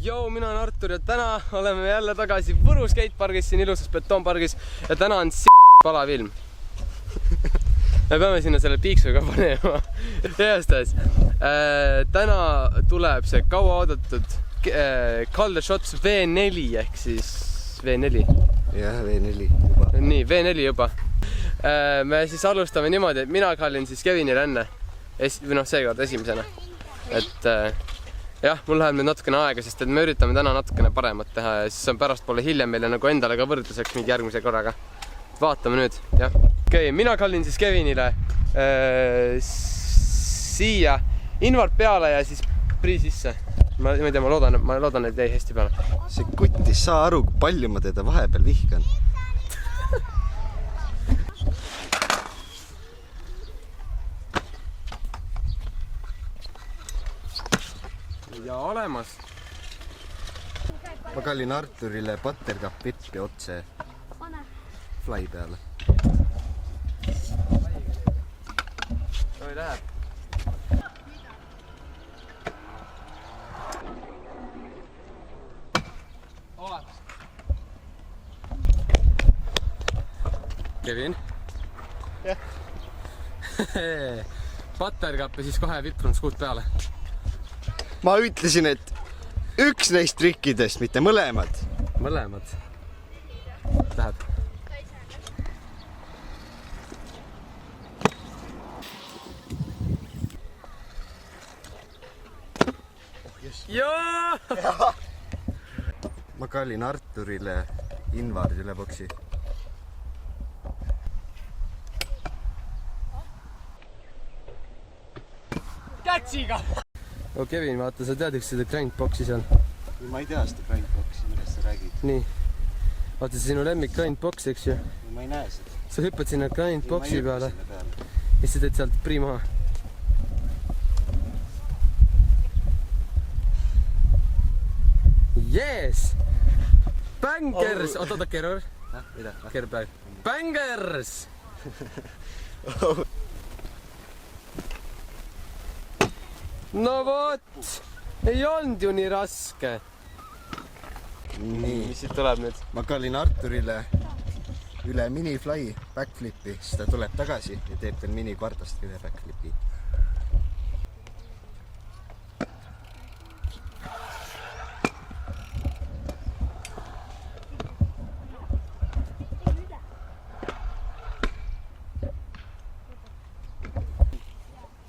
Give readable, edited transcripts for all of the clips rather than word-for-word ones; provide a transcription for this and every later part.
Joo, mina olen Artur ja täna oleme jälle tagasi Võru skatepargis, siin ilusas betoonpargis ja täna on palav ilm. Me peame sinna selle piiksuga panema. Järjestas, täna tuleb see kaua oodatud Calder Shots V4 ehk siis V4. Jah, V4 juba. Nii, V4 juba. Me siis alustame niimoodi, et mina kallin siis Kevinile enne. Või seekord esimesena. Et jah, mul läheb nüüd natukene aega, sest et me üritame täna natukene paremat teha ja siis on pärast pole hiljem meile nagu endale ka võrdluseks mingi järgmise korraga. Vaatame nüüd, jah. Okei, mina kallin siis Kevinile siia invart peale ja siis prii sisse. Ma ei tea, ma loodan, et jäi hästi peale. See kuttis, saa aru, kui palju ma teda vahepeal vihkan. Ja olemas. Ma kallin Arturile buttercup vippi otse fly peale. Oi läheb. Olemas. Kevin? Jah. Buttercup ja siis kohe viprun skuut peale. Ma ütlesin, et üks neist trikkidest, mitte mõlemad. Mõlemad. Läheb. Joo! Ma kallin Arturile invardi üle boksi. Kätsiga! Oh, Kevin, vaata, sa tead üks seda grindboxi seal? Ma ei tea seda grindboxi, millest sa räägid. Nii. Vaata, see sinu lemmik grindbox, eks ju? Ma ei näe seda. Sa hüppad sinna grindboxi peale ja siis teed sealt prii maha. Yes! Bangers! Oota, keerur. Mida? Keerur praegu. Bangers! No vot! Ei olnud ju nii raske. Nii. Mis siit tuleb nüüd? Ma kallin Arturile üle minifly backflipi, siis ta tuleb tagasi ja teeb veel mini kvartast üle backflipi.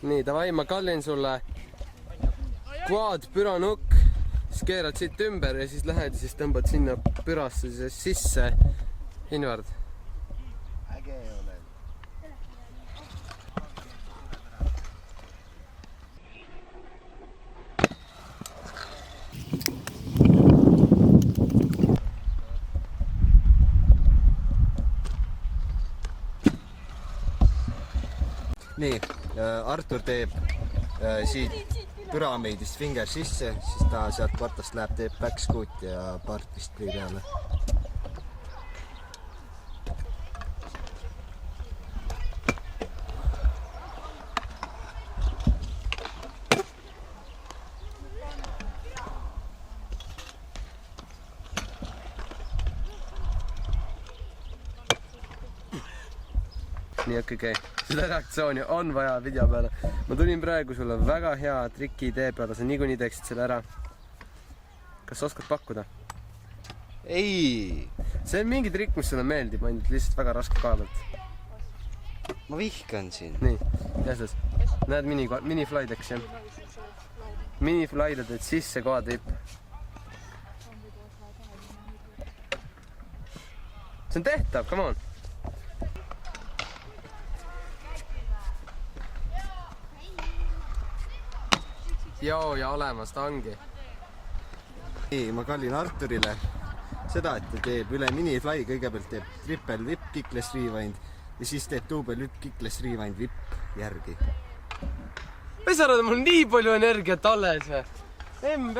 Nii, davai, ma kallin sulle quad püranukk, siis keerad siit ümber ja siis lähed ja siis tõmbad sinna pürasse sisse invard. Äge olen. Nii, Artur teeb siit püramiidist finger sisse, siis ta sealt kvartast läheb, teeb backscoot ja part vist prii peale. Nii, okei. Seda reaktsiooni on vaja video peale. Ma tulin praegu sulle väga hea triki idee peale, sa niikuinii teeksid selle ära. Kas sa oskad pakkuda? Ei! See on mingi trikk, mis sulle meeldib, ainult lihtsalt väga raske kaadalt. Ma vihkan siin. Nii, jästas. Näed miniflaid, eks jah? Miniflaid teed sisse koha tipp. See on tehtav, come on! Joo, ja olemas ta ongi. Nii, ma kallin Arturile seda, et ta teeb üle minifly, kõigepealt teeb triple whip, kickless rewind ja siis teeb double whip, kickless rewind, whip järgi. Või sa arvad, mul nii palju energiat alles või? MB!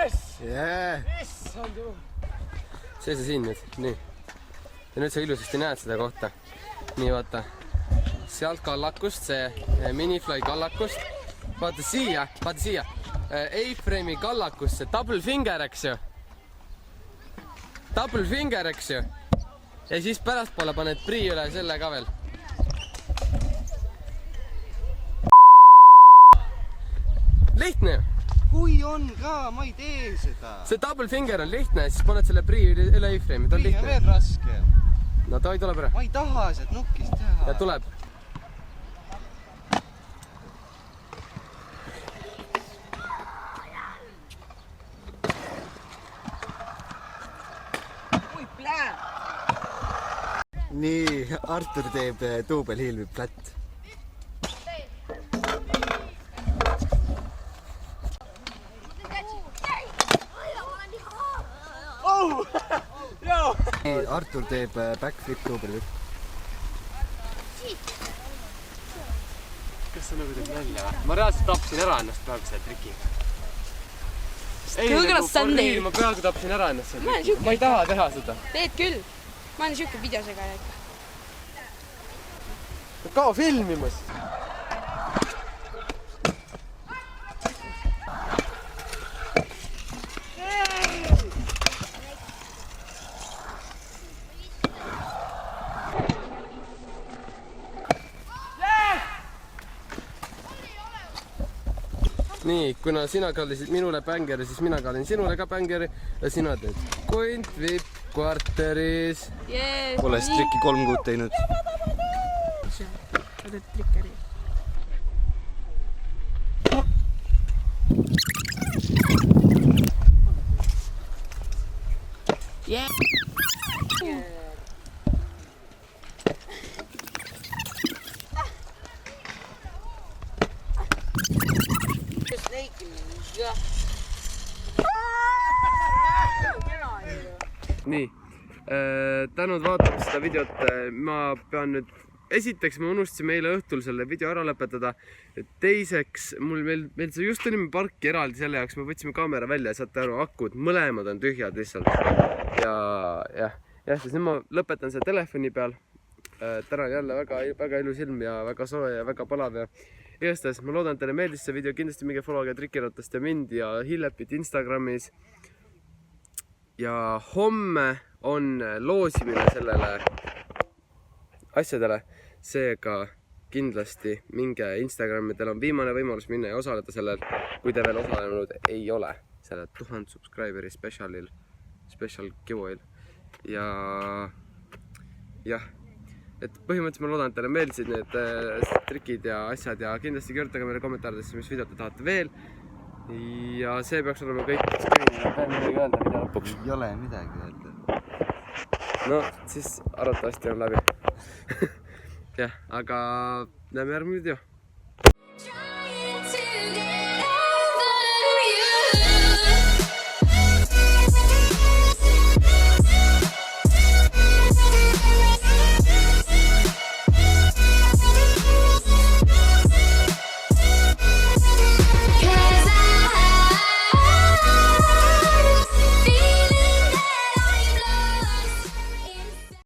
Jess! Yeah. Issand juhu! See siin nüüd, nii. Ja nüüd sa ilusasti näed seda kohta. Nii vaata, sealt kallakust, see Minifly kallakust. Vaata siia. A-frame'i kallakust, see double finger, eks ju. Double finger, eks ju. Ja siis pärastpoole paned prii üle selle ka veel. Lihtne ju. Kui on ka, ma ei tee seda. See double finger on lihtne, siis paned selle prii üle A-frame'i, ta on Prii on lihtne. veel raske. No toi tuleb ära. Ma ei taha sealt nukist teha. Ja tuleb. Nii, Artur teeb duubelhiilvi flat. Nii, Artur teeb backflip duubelhiilvi. Kas sa nagu teed nalja või? Ma reaalselt tapsin ära ennast praegu selle trikiga. Ma peaaegu tapsin ära ennast selle trikiga. Ma ei taha teha seda. Teed küll. Ma olen siuke videosega ikka. Kao filmimas. Nii, kuna sina kallisid minule bängeri, siis mina kallin sinule ka bängeri ja sina teed kont vipp kvarteris. Pole trikki 3 kuud teinud. Sa teed trikkeri. Nii, tänud vaatamast seda videot, ma pean nüüd, esiteks ma unustasin eile õhtul selle video ära lõpetada, teiseks meil see just olime parki eraldi selle jaoks, me võtsime kaamera välja ja saate aru, akud, mõlemad on tühjad lihtsalt ja siis nüüd ma lõpetan selle telefoni peal, täna on jälle väga ilus ilm ja väga soe ja väga palav ja igastahes ma loodan, et teile meeldis see video, kindlasti minge followge Trikiratast ja mind ja Hillepit Instagramis. Ja homme on loosimine sellele asjadele, seega kindlasti minge Instagrami, teil on viimane võimalus minna ja osaleda sellel, kui te veel osalenud ei ole, selle 1000 subscriberi special giveaway'l. Ja jah, et põhimõtteliselt ma loodan, et teile meeldisid need trikid ja asjad ja kindlasti kirjutage meile kommentaaridesse, mis videot te tahate veel. Ja see peaks olema kõik, kas pean midagi öelda video lõpuks? Ei ole midagi öelda. No siis arvatavasti on läbi. Jah, aga näeme järgmine video.